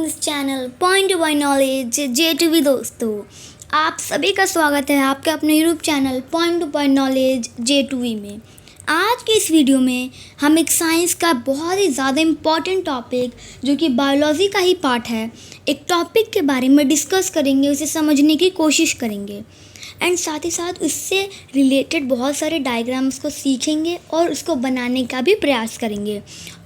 Watching this channel point two point knowledge J2V। दोस्तों, आप सभी का स्वागत है आपके अपने YouTube channel point two point knowledge J2V में। आज के इस वीडियो में हम एक साइंस का बहुत ही ज़्यादा इम्पॉर्टेंट टॉपिक जो कि बायोलॉजी का ही पार्ट है, एक टॉपिक के बारे में डिस्कस करेंगे, उसे समझने की कोशिश करेंगे एंड साथ ही साथ उससे रिलेटेड बहुत सारे डायग्राम्स को सीखेंगे और उसको बनाने का भी प्रयास करेंगे।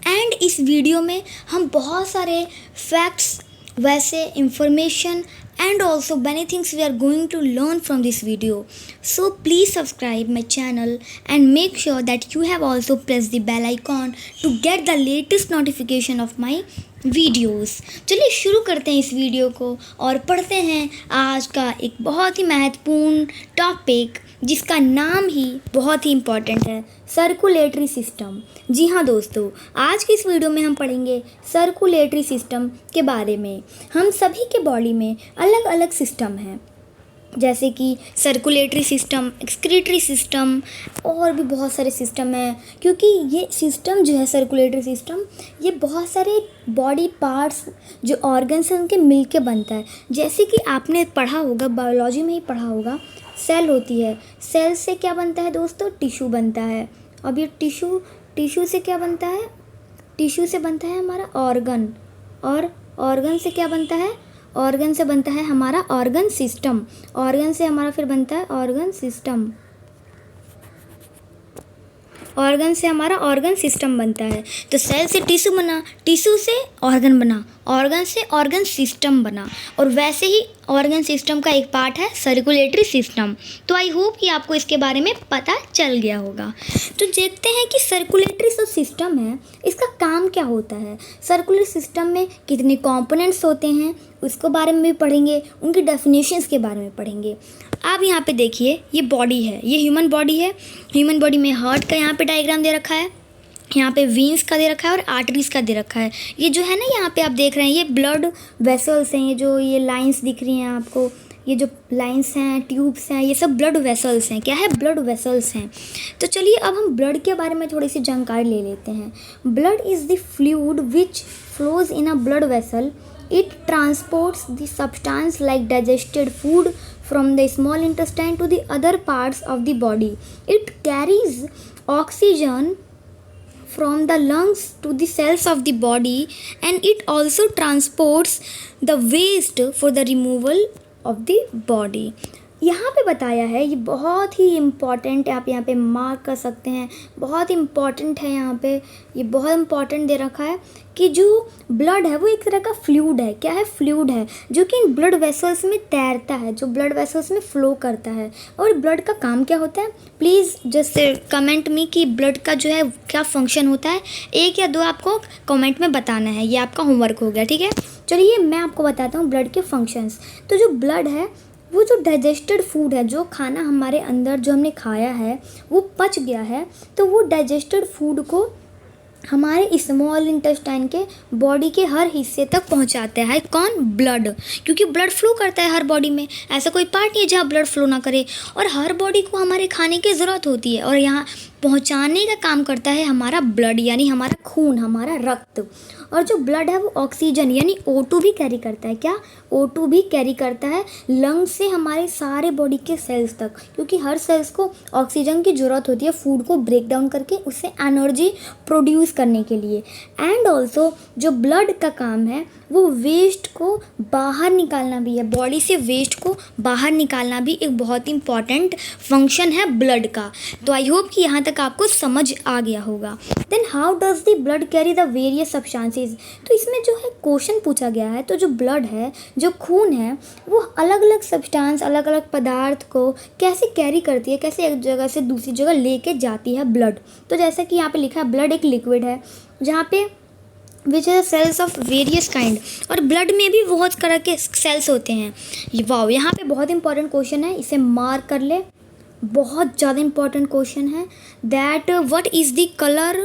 एंड इस वीडियो में हम बहुत सारे फैक्ट्स, वैसे information and also many things we are going to learn from this video. So please subscribe my channel and make sure that you have also pressed the bell icon to get the latest notification of my videos. चलिए शुरू करते हैं इस video को और पढ़ते हैं आज का एक बहुत ही महत्वपूर्ण टॉपिक जिसका नाम ही बहुत ही इम्पॉर्टेंट है, सर्कुलेटरी सिस्टम। जी हाँ दोस्तों, आज की इस वीडियो में हम पढ़ेंगे सर्कुलेटरी सिस्टम के बारे में। हम सभी के बॉडी में अलग अलग सिस्टम हैं, जैसे कि सर्कुलेटरी सिस्टम, एक्सक्रीटरी सिस्टम और भी बहुत सारे सिस्टम हैं। क्योंकि ये सिस्टम जो है सर्कुलेटरी सिस्टम, ये बहुत सारे बॉडी पार्ट्स जो ऑर्गन्स हैं उनके मिल के बनता है। जैसे कि आपने पढ़ा होगा, बायोलॉजी में ही पढ़ा होगा, सेल होती है, सेल से क्या बनता है दोस्तों? टिश्यू बनता है। अब ये टिश्यू से क्या बनता है? टिश्यू से बनता है हमारा ऑर्गन, और ऑर्गन से क्या बनता है? ऑर्गन से बनता है हमारा ऑर्गन सिस्टम। ऑर्गन से हमारा फिर बनता है ऑर्गन सिस्टम। ऑर्गन से हमारा ऑर्गन सिस्टम बनता है। तो सेल से टिश्यू बना, टिश्यू से ऑर्गन बना, ऑर्गन से ऑर्गन सिस्टम बना, और वैसे ही ऑर्गन सिस्टम का एक पार्ट है सर्कुलेटरी सिस्टम। तो आई होप कि आपको इसके बारे में पता चल गया होगा। तो देखते हैं कि सर्कुलेटरी जो सिस्टम है इसका काम क्या होता है, सर्कुलर सिस्टम में कितने कंपोनेंट्स होते हैं उसको बारे में भी पढ़ेंगे, उनकी डेफिनेशंस के बारे में पढ़ेंगे। आप यहाँ पे देखिए, ये बॉडी है, ये ह्यूमन बॉडी है। ह्यूमन बॉडी में हार्ट का यहाँ पे डायग्राम दे रखा है, यहाँ पे वीन्स का दे रखा है और आर्टरीज का दे रखा है। ये जो है ना, यहाँ पे आप देख रहे हैं, ये ब्लड वेसल्स हैं। ये जो ये लाइंस दिख रही हैं आपको, ये जो लाइंस हैं, ट्यूब्स हैं, ये सब ब्लड वेसल्स हैं। क्या है? ब्लड वेसल्स हैं। तो चलिए अब हम ब्लड के बारे में थोड़ी सी जानकारी ले लेते हैं। Blood is the fluid which flows in a blood vessel. It transports the substance like digested food from the small intestine to the other parts of the body. It carries oxygen from the lungs to the cells of the body, and it also transports the waste for the removal of the body. यहाँ पे बताया है, ये बहुत ही important है, आप यहाँ पे मार्क कर सकते हैं, बहुत इम्पॉर्टेंट है। यहाँ पे ये बहुत इम्पॉर्टेंट दे रखा है कि जो ब्लड है वो एक तरह का फ्लूइड है। क्या है? फ्लूइड है जो कि इन ब्लड वेसल्स में तैरता है, जो ब्लड वेसल्स में फ़्लो करता है। और ब्लड का काम क्या होता है? प्लीज़ जस्ट कमेंट मी कि ब्लड का जो है क्या फंक्शन होता है। 1 या 2 आपको कमेंट में बताना है, ये आपका होमवर्क हो गया, ठीक है। चलिए मैं आपको बताता हूँ ब्लड के फंक्शंस। तो जो ब्लड है वो जो डाइजेस्टेड फूड है, जो खाना हमारे अंदर जो हमने खाया है वो पच गया है, तो वो डाइजेस्टेड फूड को हमारे स्मॉल इंटेस्टाइन के बॉडी के हर हिस्से तक पहुंचाता है। कौन? ब्लड। क्योंकि ब्लड फ्लो करता है हर बॉडी में, ऐसा कोई पार्ट नहीं है जहाँ ब्लड फ्लो ना करे। और हर बॉडी को हमारे खाने की ज़रूरत होती है, और यहाँ पहुंचाने का काम करता है हमारा ब्लड, यानी हमारा खून, हमारा रक्त। और जो ब्लड है वो ऑक्सीजन यानी O2 भी कैरी करता है। क्या? O2 भी कैरी करता है लंग्स से हमारे सारे बॉडी के सेल्स तक, क्योंकि हर सेल्स को ऑक्सीजन की ज़रूरत होती है फूड को ब्रेक डाउन करके उससे एनर्जी प्रोड्यूस करने के लिए। एंड ऑल्सो जो ब्लड का काम है वो वेस्ट को बाहर निकालना भी है, बॉडी से वेस्ट को बाहर निकालना भी एक बहुत इंपॉर्टेंट फंक्शन है ब्लड का। तो आई होप कि यहाँ तक आपको समझ आ गया होगा। Then how does the blood carry the various substances. तो इसमें जो है क्वेश्चन पूछा गया है, तो जो ब्लड है, जो खून है, वो अलग अलग सब्सटेंस, अलग अलग पदार्थ को कैसे कैरी करती है, कैसे एक जगह से दूसरी जगह लेके जाती है ब्लड। तो जैसे कि यहाँ पे लिखा है, ब्लड एक लिक्विड है जहाँ पे which is cells of various kind, और ब्लड में भी बहुत तरह के सेल्स होते हैं। वाओ, यहाँ पे बहुत इंपॉर्टेंट क्वेश्चन है, इसे मार्क कर ले, बहुत ज़्यादा इंपॉर्टेंट क्वेश्चन है। That what is the colour,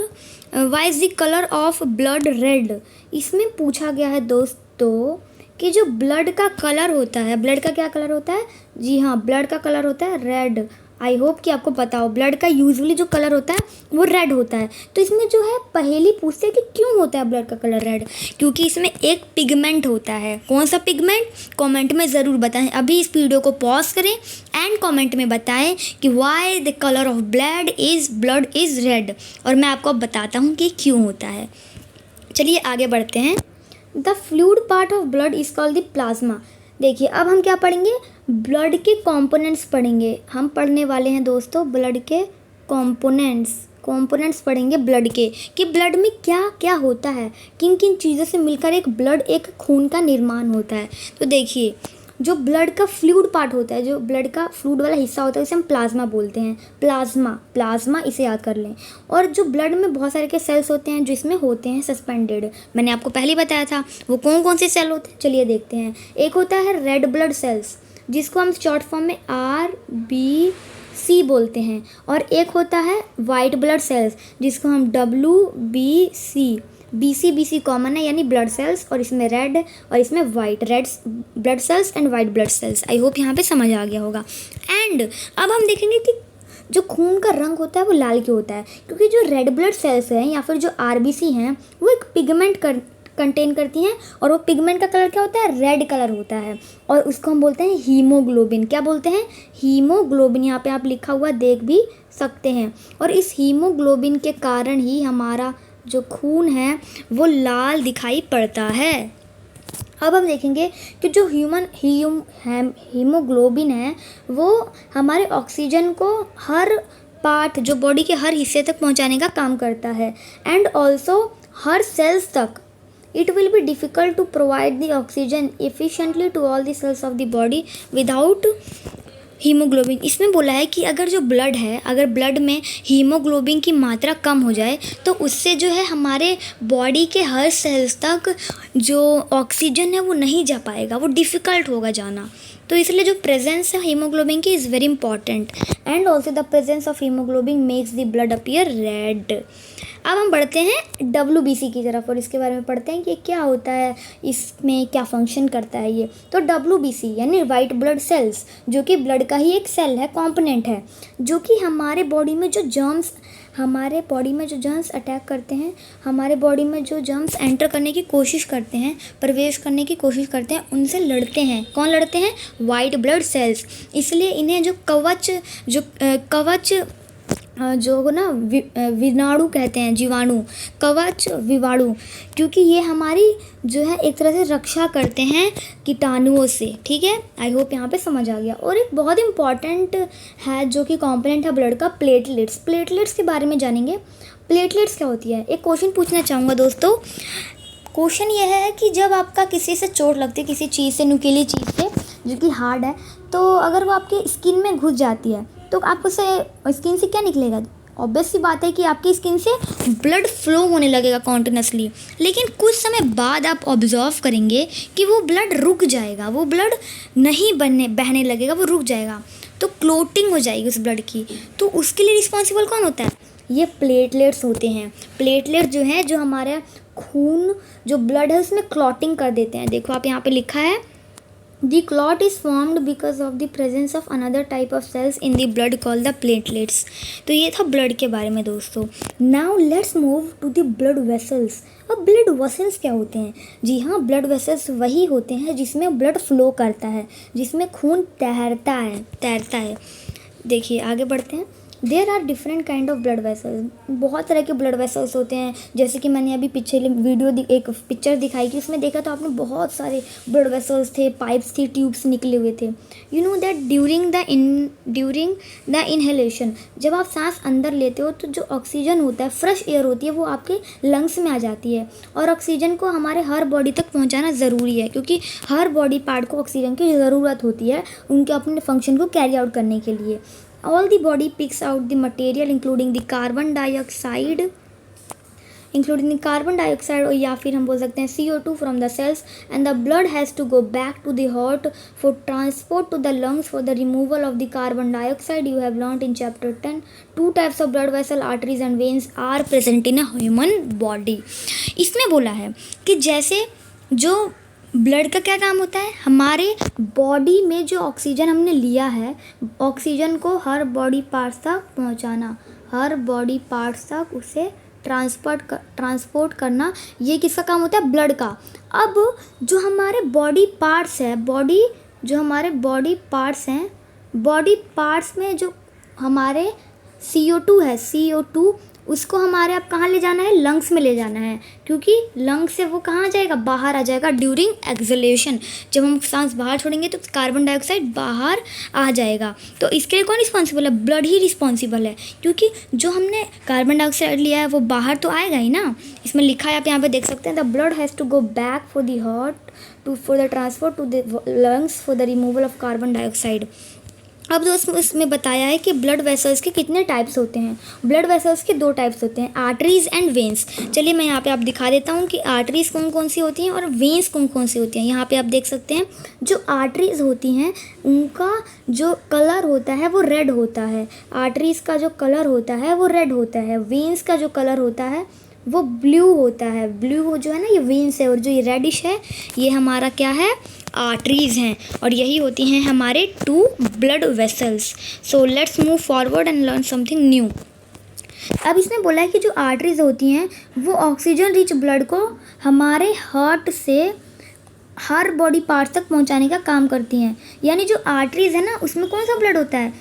why is the colour of blood red. इसमें पूछा गया है दोस्तों कि जो ब्लड का कलर होता है, ब्लड का क्या कलर होता है? जी हाँ, ब्लड का कलर होता है रेड। आई होप कि आपको पता हो। ब्लड का यूजुअली जो कलर होता है वो रेड होता है। तो इसमें जो है पहेली पूछते हैं कि क्यों होता है ब्लड का कलर रेड, क्योंकि इसमें एक पिगमेंट होता है। कौन सा पिगमेंट, कमेंट में ज़रूर बताएं। अभी इस वीडियो को पॉज करें एंड कमेंट में बताएं कि why the colour of blood is red, और मैं आपको अब बताता हूँ कि क्यों होता है। चलिए आगे बढ़ते हैं। The fluid part of blood is called the plasma. देखिए अब हम क्या पढ़ेंगे, ब्लड के कंपोनेंट्स पढ़ेंगे। हम पढ़ने वाले हैं दोस्तों ब्लड के कंपोनेंट्स पढ़ेंगे ब्लड के, कि ब्लड में क्या क्या होता है, किन किन चीज़ों से मिलकर एक खून का निर्माण होता है। तो देखिए जो ब्लड का फ्लूइड पार्ट होता है, जो ब्लड का फ्लूइड वाला हिस्सा होता है, उसे हम प्लाज्मा बोलते हैं। प्लाज्मा इसे याद कर लें। और जो ब्लड में बहुत सारे के सेल्स होते हैं जो इसमें होते हैं सस्पेंडेड, मैंने आपको पहले बताया था वो कौन कौन से सेल होते हैं, चलिए देखते हैं। एक होता है रेड ब्लड सेल्स, जिसको हम शॉर्ट फॉर्म में RBC बोलते हैं, और एक होता है वाइट ब्लड सेल्स, जिसको हम WBC, BC कॉमन है यानी ब्लड सेल्स, और इसमें रेड और इसमें white, red blood cells and white blood cells. I hope यहाँ पे समझ आ गया होगा। एंड अब हम देखेंगे कि जो खून का रंग होता है वो लाल क्यों होता है, क्योंकि जो रेड ब्लड सेल्स हैं या फिर जो RBC हैं वो एक पिगमेंट कंटेन करती हैं, और वो पिगमेंट का कलर क्या होता है, रेड कलर होता है, और उसको हम बोलते हैं हीमोग्लोबिन। क्या बोलते हैं, हीमोग्लोबिन। यहाँ पे आप लिखा हुआ देख भी सकते हैं। और इस हीमोग्लोबिन के कारण ही हमारा जो खून है वो लाल दिखाई पड़ता है। अब हम देखेंगे कि जो हीमोग्लोबिन है वो हमारे ऑक्सीजन को हर पार्ट, जो बॉडी के हर हिस्से तक पहुंचाने का काम करता है, एंड ऑल्सो हर सेल्स तक। It will be difficult to provide the oxygen efficiently to all the cells of the body without haemoglobin. इसमें बोला है कि अगर जो ब्लड है, अगर ब्लड में हीमोग्लोबिन की मात्रा कम हो जाए तो उससे जो है हमारे बॉडी के हर सेल्स तक जो ऑक्सीजन है वो नहीं जा पाएगा, वो डिफ़िकल्ट होगा जाना। तो इसलिए जो प्रेजेंस है हीमोग्लोबिन की is very important, and also the presence of haemoglobin makes the blood appear red. अब हम बढ़ते हैं WBC की तरफ और इसके बारे में पढ़ते हैं कि क्या होता है, इसमें क्या फंक्शन करता है ये। तो WBC यानी वाइट ब्लड सेल्स, जो कि ब्लड का ही एक सेल है, कंपोनेंट है, जो कि हमारे बॉडी में जो जर्म्स अटैक करते हैं, हमारे बॉडी में जो जर्म्स एंटर करने की कोशिश करते हैं, प्रवेश करने की कोशिश करते हैं, उनसे लड़ते हैं। कौन लड़ते हैं, वाइट ब्लड सेल्स। इसलिए इन्हें जो कवच जो ना विनाणु कहते हैं, जीवाणु, कवच विवाणु, क्योंकि ये हमारी जो है एक तरह से रक्षा करते हैं कीटाणुओं से। ठीक है, आई होप यहाँ पे समझ आ गया। और एक बहुत इंपॉर्टेंट है जो कि कंपोनेंट है ब्लड का, प्लेटलेट्स के बारे में जानेंगे। प्लेटलेट्स क्या होती है, एक क्वेश्चन पूछना चाहूँगा दोस्तों। क्वेश्चन ये है कि जब आपका किसी से चोट लगती है, किसी चीज़ से, नुकीली चीज़ से जो कि हार्ड है, तो अगर वो आपके स्किन में घुस जाती है तो आपको से स्किन से क्या निकलेगा, ऑब्वियस सी बात है कि आपकी स्किन से ब्लड फ्लो होने लगेगा कॉन्टिन्यूसली। लेकिन कुछ समय बाद आप ऑब्जर्व करेंगे कि वो ब्लड रुक जाएगा, वो ब्लड नहीं बहने लगेगा, वो रुक जाएगा, तो क्लोटिंग हो जाएगी उस ब्लड की। तो उसके लिए रिस्पॉन्सिबल कौन होता है, ये प्लेटलेट्स होते हैं। प्लेटलेट जो हैं, जो हमारे खून, जो ब्लड है उसमें क्लॉटिंग कर देते हैं। देखो आप यहाँ पे लिखा है, The clot is formed because of the presence of another type of cells in the blood called the platelets। तो ये था ब्लड के बारे में दोस्तों। Now let's move to the blood vessels। अब ब्लड वेसल्स क्या होते हैं, जी हाँ, ब्लड वेसल्स वही होते हैं जिसमें ब्लड फ्लो करता है, जिसमें खून तैरता है। देखिए आगे बढ़ते हैं। There are different kind of blood vessels. बहुत तरह के ब्लड वेसल्स होते हैं, जैसे कि मैंने अभी पिछले एक पिक्चर दिखाई कि उसमें देखा तो आपने बहुत सारे ब्लड वेसल्स थे, पाइप्स थी, ट्यूब्स निकले हुए थे। You know that during the inhalation, जब आप सांस अंदर लेते हो तो जो ऑक्सीजन होता है, फ्रेश एयर होती है, वो आपके लंग्स में आ जाती है। और ऑक्सीजन को हमारे हर बॉडी तक पहुँचाना ज़रूरी है, क्योंकि हर बॉडी पार्ट को ऑक्सीजन की ज़रूरत होती है उनके अपने फंक्शन को कैरी आउट करने के लिए। All the body picks out the material including the carbon dioxide और या फिर हम बोल सकते हैं CO2 from the cells, and the blood has to go back to the heart for transport to the lungs for the removal of the carbon dioxide। You have learnt in chapter 10 2 types of blood vessel, arteries and veins are present in a human body। इसमें बोला है कि जैसे जो blood का क्या काम होता है? हमारे बॉडी में जो ऑक्सीजन हमने लिया है, ऑक्सीजन को हर बॉडी पार्ट्स तक पहुंचाना, हर बॉडी पार्ट्स तक उसे ट्रांसपोर्ट करना, ये किसका काम होता है? ब्लड का। अब जो हमारे बॉडी पार्ट्स है, बॉडी पार्ट्स में जो हमारे CO2 है, CO2 उसको हमारे अब कहाँ ले जाना है? लंग्स में ले जाना है, क्योंकि लंग्स से वो कहाँ जाएगा? बाहर आ जाएगा ड्यूरिंग एक्सहेलेशन। जब हम सांस बाहर छोड़ेंगे तो कार्बन डाइऑक्साइड बाहर आ जाएगा। तो इसके लिए कौन रिस्पॉन्सिबल है? ब्लड ही रिस्पॉन्सिबल है, क्योंकि जो हमने कार्बन डाइऑक्साइड लिया है वो बाहर तो आएगा ही ना। इसमें लिखा है, आप यहाँ पे देख सकते हैं, the blood has to go back for the heart for the transport to the lungs for the removal of carbon dioxide. अब दोस्तों इसमें बताया है कि ब्लड वेसल्स के कितने टाइप्स होते हैं। ब्लड वेसल्स के 2 टाइप्स होते हैं, आर्टरीज एंड वेन्स। चलिए मैं यहाँ पे आप दिखा देता हूँ कि आर्टरीज कौन कौन सी होती हैं और वेन्स कौन कौन सी होती हैं। यहाँ पे आप देख सकते हैं, जो आर्टरीज होती हैं उनका जो कलर होता है वो रेड होता है। आर्टरीज का जो कलर होता है वो रेड होता है। वेन्स का जो कलर होता है वो ब्लू होता है। ब्लू जो है ना, ये वेन्स है, और जो ये रेडिश है ये हमारा क्या है? आर्टरीज हैं। और यही होती हैं हमारे 2 blood vessels. So let's move forward and learn something new. अब इसमें बोला है कि जो आर्टरीज होती हैं वो ऑक्सीजन रिच ब्लड को हमारे हार्ट से हर बॉडी पार्ट तक पहुंचाने का काम करती हैं। यानी जो आर्टरीज है ना, उसमें कौन सा ब्लड होता है?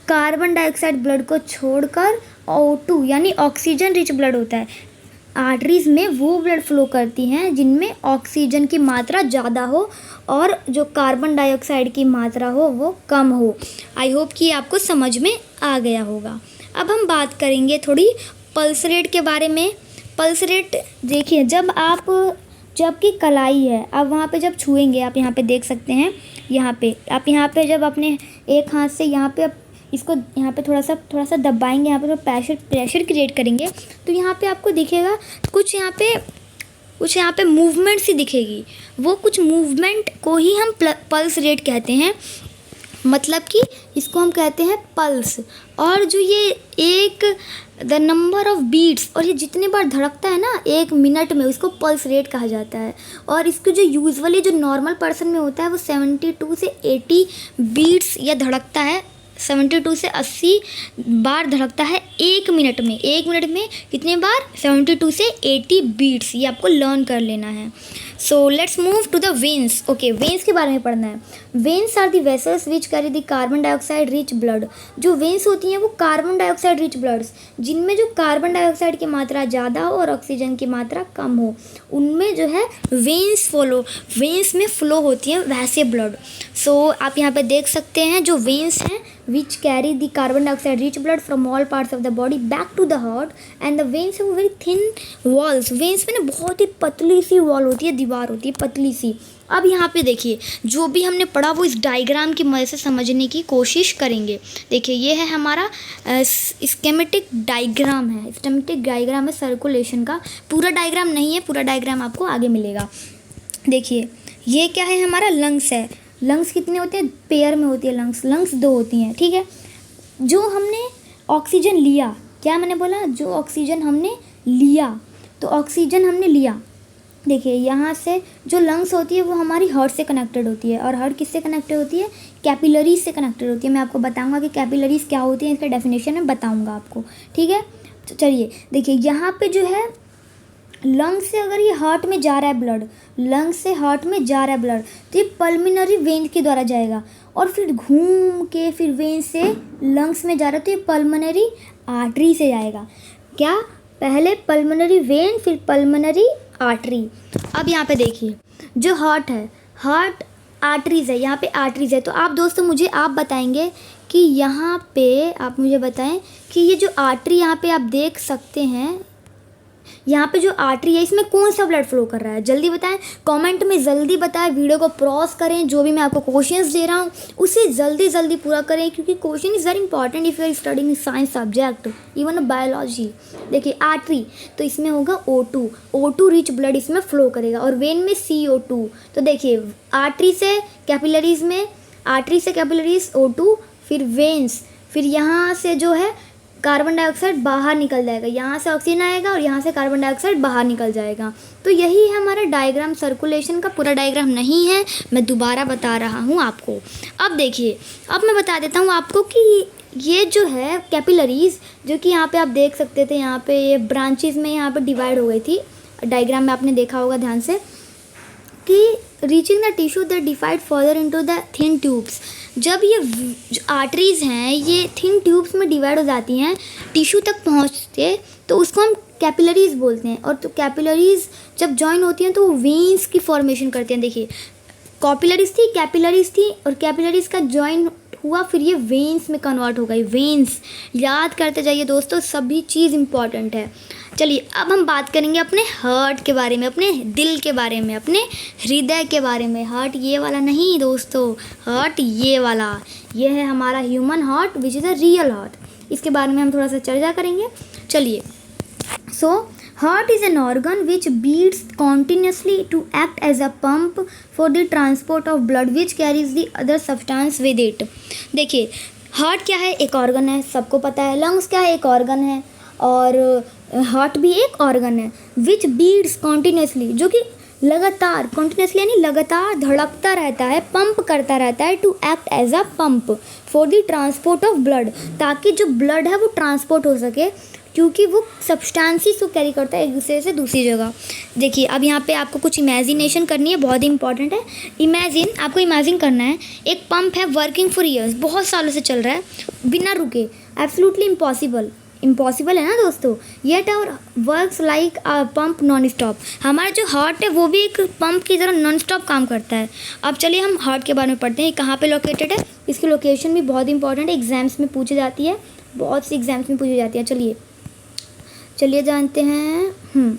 कार्बन डाइऑक्साइड ब्लड को छोड़कर O2 यानी ऑक्सीजन रिच ब्लड होता है। आर्टरीज में वो ब्लड फ्लो करती हैं जिनमें ऑक्सीजन की मात्रा ज़्यादा हो और जो कार्बन डाइऑक्साइड की मात्रा हो वो कम हो। आई होप कि आपको समझ में आ गया होगा। अब हम बात करेंगे थोड़ी पल्स रेट के बारे में। पल्स रेट देखिए, जब की कलाई है, अब वहाँ पे जब छुएंगे, आप यहाँ पे देख सकते हैं, यहाँ पे जब अपने एक हाथ से यहाँ पे इसको यहाँ पे थोड़ा सा दबाएंगे, यहाँ पे तो प्रेशर क्रिएट करेंगे, तो यहाँ पे आपको दिखेगा कुछ यहाँ पे मूवमेंट सी दिखेगी। वो कुछ मूवमेंट को ही हम पल्स रेट कहते हैं, मतलब कि इसको हम कहते हैं पल्स। और जो ये द नंबर ऑफ बीट्स, और ये जितने बार धड़कता है ना 1 मिनट में, उसको पल्स रेट कहा जाता है। और इसको जो यूजुअली जो नॉर्मल पर्सन में होता है वो 72 से 80 बीट्स या धड़कता है, 72 से 80 बार धड़कता है 1 मिनट में। 1 मिनट में कितने बार? 72 से 80 बीट्स। ये आपको लर्न कर लेना है। So let's move to the veins. Okay, veins के बारे में पढ़ना है। Veins are the vessels which carry the carbon dioxide rich blood. जो वेन्स होती हैं वो कार्बन डाइऑक्साइड रिच ब्लड्स, जिनमें जो कार्बन डाइऑक्साइड की मात्रा ज़्यादा हो और ऑक्सीजन की मात्रा कम हो, उनमें जो है वेन्स में फ्लो होती हैं वैसे ब्लड। सो आप यहाँ पे देख सकते हैं जो वेन्स हैं which carry the carbon dioxide rich blood from all parts of the body back to the heart, and the veins have very thin walls. veins में ना बहुत ही पतली सी वॉल होती है, दीवार होती है पतली सी। अब यहाँ पे देखिए, जो भी हमने पढ़ा वो इस डायग्राम की मदद से समझने की कोशिश करेंगे। देखिए, ये है हमारा स्कीमेटिक डायग्राम है सर्कुलेशन का। पूरा डायग्राम नहीं है, पूरा डायग्राम आपको आगे मिलेगा। देखिए, ये क्या है? हमारा लंग्स है। लंग्स कितने होते हैं? पेयर में होती है लंग्स 2 होती हैं, ठीक है। जो हमने ऑक्सीजन लिया, क्या मैंने बोला? जो ऑक्सीजन हमने लिया, तो ऑक्सीजन हमने लिया, देखिए यहाँ से जो लंग्स होती है वो हमारी हार्ट से कनेक्टेड होती है। और हार्ट किससे कनेक्टेड होती है? कैपिलरीज से कनेक्टेड होती है। मैं आपको बताऊंगा कि कैपिलरीज क्या होती है, इसका डेफिनेशन मैं बताऊंगा आपको, ठीक है। तो चलिए देखिए, यहाँ पे जो है लंग्स से अगर ये हार्ट में जा रहा है ब्लड, लंग्स से हार्ट में जा रहा है ब्लड, तो ये पल्मिनरी वेन के द्वारा जाएगा और फिर घूम के फिर वेन से लंग्स में जा रहा है, तो ये पल्मिनरी आर्टरी से जाएगा। क्या? पहले पल्मिनरी वेन, फिर पल्मिनरी आर्टरी। अब यहाँ पे देखिए, जो हार्ट है, हार्ट आर्टरीज है, यहाँ पे आर्टरीज है। तो आप दोस्तों मुझे आप बताएंगे कि यहाँ पे आप मुझे बताएं कि ये जो आर्टरी यहाँ पे आप देख सकते हैं, यहाँ पे जो आर्टरी है इसमें कौन सा ब्लड फ्लो कर रहा है? जल्दी बताएं, कमेंट में जल्दी बताएं। वीडियो को पॉज करें, जो भी मैं आपको क्वेश्चंस दे रहा हूँ उसे जल्दी पूरा करें, क्योंकि question is very important if you are studying science subject, even biology. देखिए, आर्टरी तो इसमें होगा O2 रिच ब्लड इसमें फ्लो करेगा, और वेन में CO2। तो देखिए, आर्टरी से कैपिलरीज O2, फिर वेन्स, फिर यहाँ से जो है कार्बन डाइऑक्साइड बाहर निकल जाएगा, यहाँ से ऑक्सीजन आएगा और यहाँ से कार्बन डाइऑक्साइड बाहर निकल जाएगा। तो यही है हमारा डायग्राम। सर्कुलेशन का पूरा डायग्राम नहीं है, मैं दोबारा बता रहा हूँ आपको। अब देखिए, अब मैं बता देता हूँ आपको कि ये जो है कैपिलरीज, जो कि यहाँ पे आप देख सकते थे, यहाँ पे ये ब्रांचेस में यहाँ पे डिवाइड हो गई थी। डायग्राम में आपने देखा होगा ध्यान से कि reaching the tissue that divide further into the thin tubes. जब ये आर्टरीज हैं ये थिन ट्यूब्स में डिवाइड हो जाती हैं, टिश्यू तक पहुँचते, तो उसको हम कैपिलरीज बोलते हैं। और तो कैपिलरीज जब जॉइन होती हैं तो वो वेन्स की फॉर्मेशन करते हैं। देखिए, कैपिलरीज थी और कैपिलरीज का जॉइन हुआ, फिर ये वेन्स में कन्वर्ट हो गई। वेन्स याद करते जाइए दोस्तों, सभी चीज़ इम्पॉर्टेंट है। चलिए अब हम बात करेंगे अपने हार्ट के बारे में, अपने दिल के बारे में, अपने हृदय के बारे में। हार्ट ये वाला नहीं दोस्तों, हार्ट ये वाला, ये है हमारा human heart which is a real heart. इसके बारे में हम थोड़ा सा चर्चा करेंगे। चलिए, सो heart is an organ which beats continuously to act as a pump for the transport of blood which carries the other substance with it। देखिए, हार्ट क्या है? एक ऑर्गन है, सबको पता है। लंग्स क्या है? एक ऑर्गन है। और हार्ट भी एक ऑर्गन है विच बीट्स कॉन्टीन्यूसली, जो कि लगातार, कॉन्टीन्यूसली यानी लगातार धड़कता रहता है, पंप करता रहता है, to act as a pump for the transport of blood, ताकि जो ब्लड है वो ट्रांसपोर्ट हो सके, क्योंकि वो सब्सटेंसेस को कैरी करता है एक दूसरे से दूसरी जगह। देखिए, अब यहाँ पे आपको कुछ इमेजिनेशन करनी है, बहुत ही इंपॉर्टेंट है। आपको इमेजिन करना है, एक पंप है वर्किंग फॉर ईयर्स, बहुत सालों से चल रहा है बिना रुके। एब्सोल्युटली इम्पॉसिबल है ना दोस्तों। Yet our works like a pump non stop. हमारा जो हार्ट है वो भी एक पंप की तरह नॉन स्टॉप काम करता है। अब चलिए हम हार्ट के बारे में पढ़ते हैं, कहाँ पे लोकेटेड है। इसकी लोकेशन भी बहुत इंपॉर्टेंट है, एग्जाम्स में पूछी जाती है, बहुत सी एग्जाम्स में पूछी जाती है। चलिए जानते हैं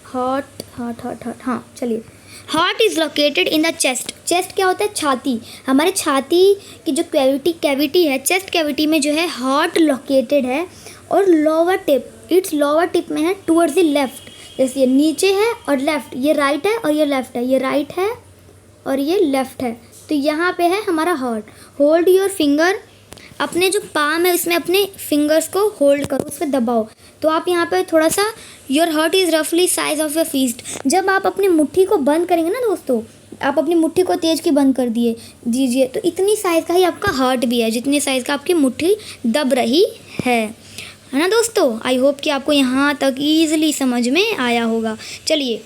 हार्ट। हाँ, चलिए, heart is located in the chest. Chest क्या होता है? छाती। हमारे छाती की जो कैविटी है, चेस्ट कैविटी में जो है हार्ट लोकेटेड है। और इट्स लोअर टिप में है टूवर्ड्स द लेफ्ट। जैसे ये नीचे है और लेफ्ट, ये राइट है और ये लेफ्ट है, ये राइट है और ये लेफ्ट है। तो यहाँ पे है हमारा हार्ट। होल्ड योर फिंगर, अपने जो पाम है उसमें अपने फिंगर्स को होल्ड करो, उस पर दबाओ। तो आप यहाँ पे थोड़ा सा, योर हार्ट इज़ रफली साइज ऑफ योर फिस्ट। जब आप अपनी मुट्ठी को बंद करेंगे ना दोस्तों, आप अपनी मुट्ठी को तेज की बंद कर दीजिए, तो इतनी साइज़ का ही आपका हार्ट भी है, जितनी साइज़ का आपकी मुट्ठी दब रही है ना दोस्तों। आई होप कि आपको यहाँ तक ईजिली समझ में आया होगा। चलिए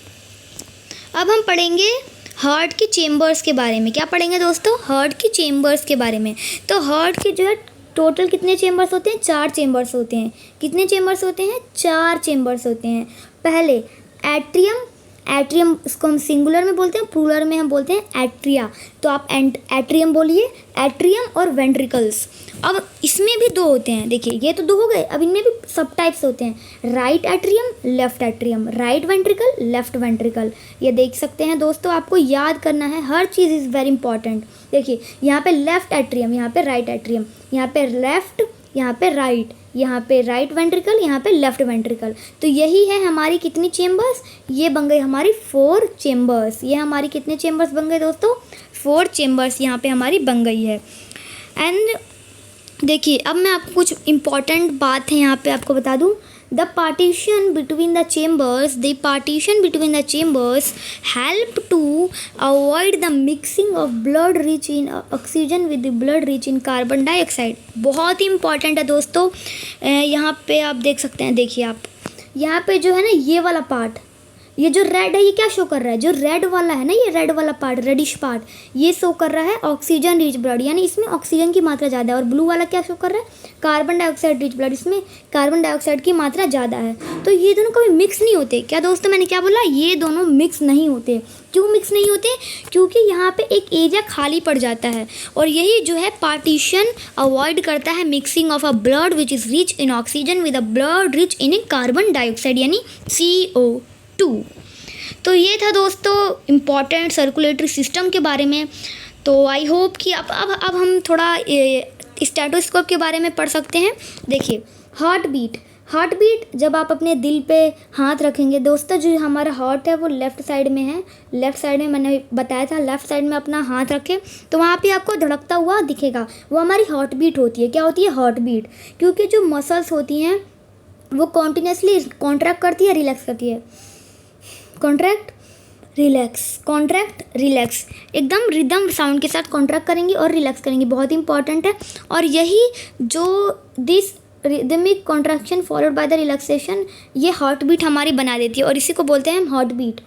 अब हम पढ़ेंगे हार्ट की चेम्बर्स के बारे में। क्या पढ़ेंगे दोस्तों? हार्ट की चेम्बर्स के बारे में। तो हार्ट के जो है टोटल कितने चेम्बर्स होते हैं? 4 चेम्बर्स होते हैं। कितने चेम्बर्स होते हैं? 4 चेम्बर्स होते हैं। पहले एट्रियम, इसको हम सिंगुलर में बोलते हैं, प्लूरल में हम बोलते हैं एट्रिया। तो आप एट्रियम बोलिए, एट्रियम और वेंट्रिकल्स। अब इसमें भी 2 होते हैं। देखिए, ये तो 2 हो गए, अब इनमें भी सब टाइप्स होते हैं। Right atrium, left atrium, right ventricle, left ventricle. ये देख सकते हैं दोस्तों, आपको याद करना है, हर चीज़ इज़ वेरी इंपॉर्टेंट। देखिए, यहाँ पे लेफ्ट एट्रियम, यहाँ पे राइट एट्रियम, यहाँ पे लेफ्ट, यहाँ पे राइट, यहाँ पे राइट वेंट्रिकल, यहाँ पे लेफ्ट वेंट्रिकल। तो यही है हमारी कितनी चेम्बर्स? ये बन गई हमारी 4 चेम्बर्स। ये हमारी कितने चेम्बर्स बन गए दोस्तों? 4 चेम्बर्स यहाँ पे हमारी बन गई है। एंड देखिए, अब मैं आपको कुछ इम्पॉर्टेंट बात है यहाँ पे आपको बता दूँ। The partition between the chambers help to avoid the mixing of blood rich in oxygen with the blood rich in carbon dioxide. बहुत ही इंपॉर्टेंट है दोस्तों। यहाँ पे आप देख सकते हैं, देखिए आप यहाँ पे जो है ना, ये वाला पार्ट, ये जो रेड है, ये क्या शो कर रहा है? जो रेड वाला है ना, ये रेड वाला पार्ट, रेडिश पार्ट, ये शो कर रहा है ऑक्सीजन रिच ब्लड, यानी इसमें ऑक्सीजन की मात्रा ज़्यादा है। और ब्लू वाला क्या शो कर रहा है? कार्बन डाइऑक्साइड रिच ब्लड, इसमें कार्बन डाइऑक्साइड की मात्रा ज़्यादा है। तो ये दोनों कभी मिक्स नहीं होते। क्या दोस्तों, मैंने क्या बोला? ये दोनों मिक्स नहीं होते। क्यों मिक्स नहीं होते? क्योंकि यहाँ पे एक एरिया खाली पड़ जाता है, और यही जो है पार्टीशन अवॉइड करता है mixing of a blood which is rich in oxygen with a blood rich in carbon dioxide, यानी CO2। तो ये था दोस्तों इम्पॉर्टेंट सर्कुलेटरी सिस्टम के बारे में। तो आई होप कि अब हम थोड़ा स्टेथोस्कोप के बारे में पढ़ सकते हैं। देखिए, हार्ट बीट, हार्ट बीट, जब आप अपने दिल पे हाथ रखेंगे दोस्तों, जो हमारा हार्ट है वो लेफ़्ट साइड में है, लेफ़्ट साइड में मैंने बताया था, लेफ़्ट साइड में अपना हाथ रखें तो वहाँ पे आपको धड़कता हुआ दिखेगा, वो हमारी हार्ट बीट होती है। क्या होती है? Heart beat. क्योंकि जो मसल्स होती हैं वो कॉन्टिन्यूसली कॉन्ट्रैक्ट करती है, रिलैक्स करती है, कॉन्ट्रैक्ट रिलैक्स, एकदम रिदम साउंड के साथ कॉन्ट्रैक्ट करेंगी और रिलैक्स करेंगी, बहुत इंपॉर्टेंट है। और यही जो this rhythmic contraction followed by the relaxation, ये हार्ट बीट हमारी बना देती है और इसी को बोलते हैं हम heart beat.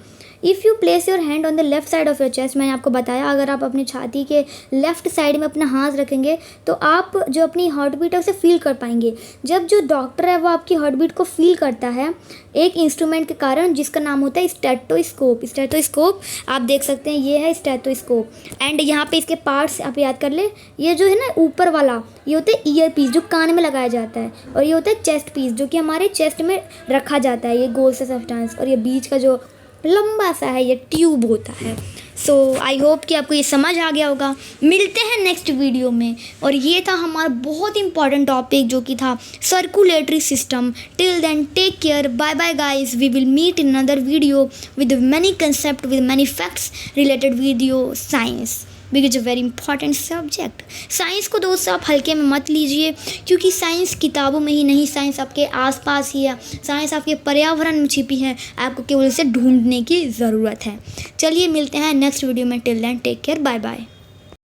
If you place your hand on the left side of your chest, मैंने आपको बताया अगर आप अपनी छाती के लेफ्ट साइड में अपना हाथ रखेंगे तो आप जो अपनी हार्ट बीट है उसे फील कर पाएंगे। जब जो डॉक्टर है वो आपकी हार्ट बीट को फील करता है एक इंस्ट्रूमेंट के कारण जिसका नाम होता है स्टेथोस्कोप। आप देख सकते हैं ये है स्टेथोस्कोप। एंड यहाँ पे इसके पार्ट्स आप याद कर ले, ये जो है ना ऊपर वाला ये होता है ईयर पीस जो कान में लगाया जाता है, और ये होता है चेस्ट पीस जो कि हमारे चेस्ट में रखा जाता है, ये गोल सा सब्सटेंस, और ये बीच का जो लंबा सा है ये ट्यूब होता है। सो आई होप कि आपको ये समझ आ गया होगा। मिलते हैं नेक्स्ट वीडियो में। और ये था हमारा बहुत इंपॉर्टेंट टॉपिक जो कि था circulatory system. Till then take care, bye bye guys, we will meet in another video with many concept, with many facts related with your science, because a very important subject. Science को दोस्तों आप हल्के में मत लीजिए, क्योंकि science किताबों में ही नहीं, साइंस आपके आसपास ही है, साइंस आपके पर्यावरण में छिपी है, आपको केवल इसे ढूंढने की ज़रूरत है। चलिए मिलते हैं नेक्स्ट वीडियो में। Till then take care, bye bye.